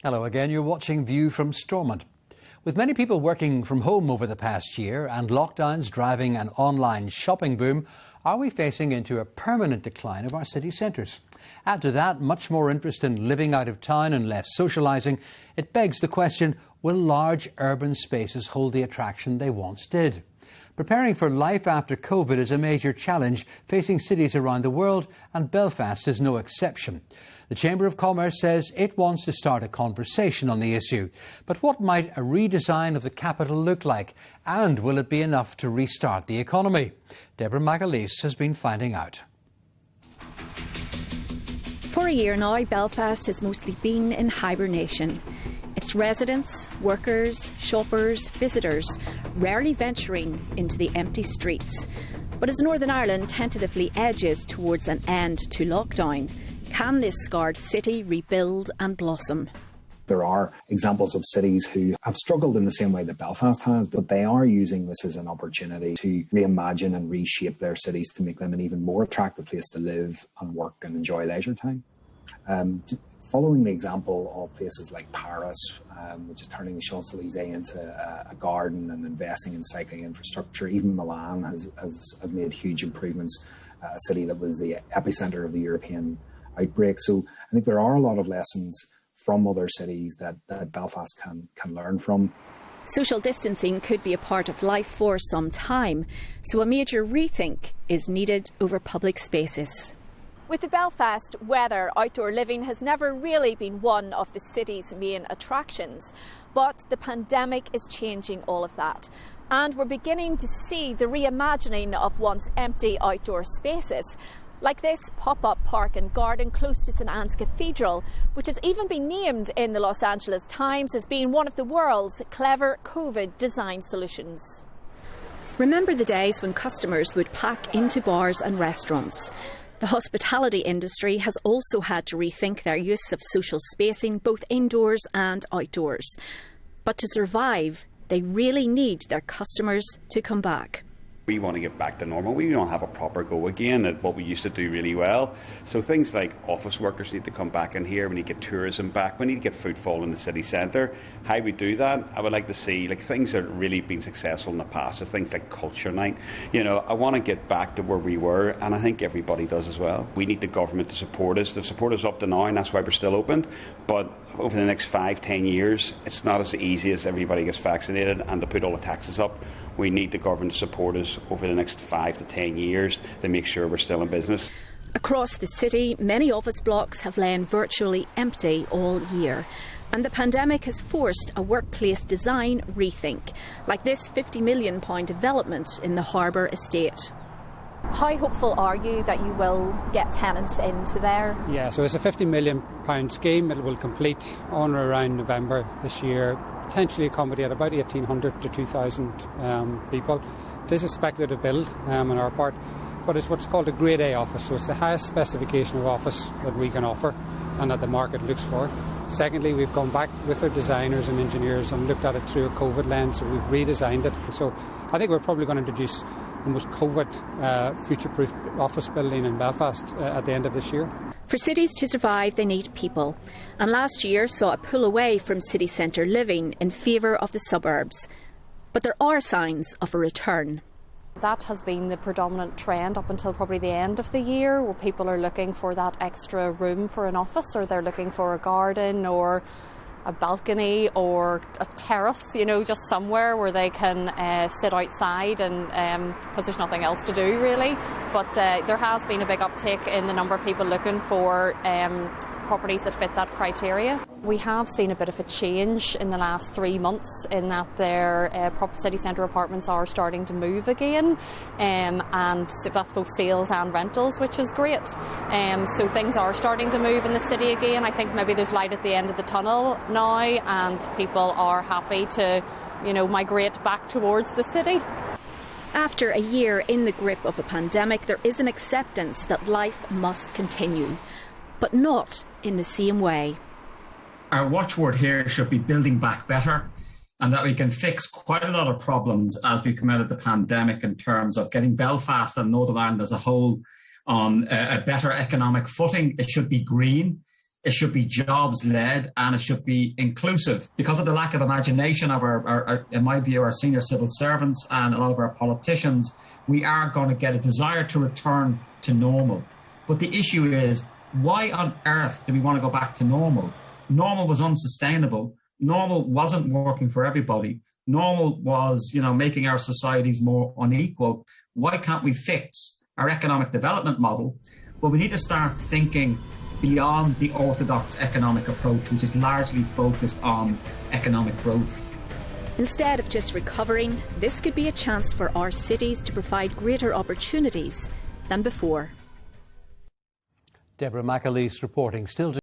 Hello again, you're watching View from Stormont. With many people working from home over the past year and lockdowns driving an online shopping boom, are we facing into a permanent decline of our city centres? Add to that much more interest in living out of town and less socialising, it begs the question, will large urban spaces hold the attraction they once did? Preparing for life after COVID is a major challenge facing cities around the world, and Belfast is no exception. The Chamber of Commerce says it wants to start a conversation on the issue. But what might a redesign of the capital look like? And will it be enough to restart the economy? Deborah McAleese has been finding out. For a year now, Belfast has mostly been in hibernation. Its residents, workers, shoppers, visitors rarely venturing into the empty streets. But as Northern Ireland tentatively edges towards an end to lockdown, can this scarred city rebuild and blossom? There are examples of cities who have struggled in the same way that Belfast has, but they are using this as an opportunity to reimagine and reshape their cities to make them an even more attractive place to live and work and enjoy leisure time. Following the example of places like Paris, which is turning the Champs-Élysées into a garden and investing in cycling infrastructure, even Milan has made huge improvements, a city that was the epicentre of the European outbreak. So I think there are a lot of lessons from other cities that Belfast can learn from. Social distancing could be a part of life for some time, so a major rethink is needed over public spaces. With the Belfast weather, outdoor living has never really been one of the city's main attractions. But the pandemic is changing all of that. And we're beginning to see the reimagining of once empty outdoor spaces. Like this pop-up park and garden close to St Anne's Cathedral, which has even been named in the Los Angeles Times as being one of the world's clever COVID design solutions. Remember the days when customers would pack into bars and restaurants? The hospitality industry has also had to rethink their use of social spacing both indoors and outdoors. But to survive, they really need their customers to come back. We want to get back to normal. We don't have a proper go again at what we used to do really well. So things like office workers need to come back in here. We need to get tourism back. We need to get footfall in the city centre. How we do that, I would like to see things that have really been successful in the past. So things like culture night. I want to get back to where we were, and I think everybody does as well. We need the government to support us. They've supported us up to now, and that's why we're still open. But over the next 5-10 years, it's not as easy as everybody gets vaccinated and to put all the taxes up. We need the government to support us over the next 5 to 10 years to make sure we're still in business. Across the city, many office blocks have lain virtually empty all year. And the pandemic has forced a workplace design rethink, like this £50 million development in the Harbour estate. How hopeful are you that you will get tenants into there? Yeah, so it's a £50 million scheme. It will complete on or around November this year, potentially accommodate about 1,800 to 2,000 people. It is a speculative build on our part, but it's what's called a Grade A office, so it's the highest specification of office that we can offer and that the market looks for. Secondly, we've gone back with our designers and engineers and looked at it through a COVID lens, so we've redesigned it. So I think we're probably going to introduce the most COVID future-proof office building in Belfast at the end of this year. For cities to survive, they need people. And last year saw a pull away from city centre living in favour of the suburbs. But there are signs of a return. That has been the predominant trend up until probably the end of the year, where people are looking for that extra room for an office, or they're looking for a garden or a balcony or a terrace, just somewhere where they can sit outside and because there's nothing else to do really. But there has been a big uptick in the number of people looking for properties that fit that criteria. We have seen a bit of a change in the last 3 months in that their city centre apartments are starting to move again, and that's both sales and rentals, which is great. So things are starting to move in the city again. I think maybe there's light at the end of the tunnel now, and people are happy to, migrate back towards the city. After a year in the grip of a pandemic, there is an acceptance that life must continue, but not in the same way. Our watchword here should be building back better, and that we can fix quite a lot of problems as we come out of the pandemic in terms of getting Belfast and Northern Ireland as a whole on a better economic footing. It should be green. It should be jobs-led and it should be inclusive. Because of the lack of imagination of in my view, our senior civil servants and a lot of our politicians, we are going to get a desire to return to normal. But the issue is, why on earth do we want to go back to normal? Normal was unsustainable. Normal wasn't working for everybody. Normal was, making our societies more unequal. Why can't we fix our economic development model? But we need to start thinking beyond the orthodox economic approach, which is largely focused on economic growth. Instead of just recovering, this could be a chance for our cities to provide greater opportunities than before. Deborah McAleese reporting. Still to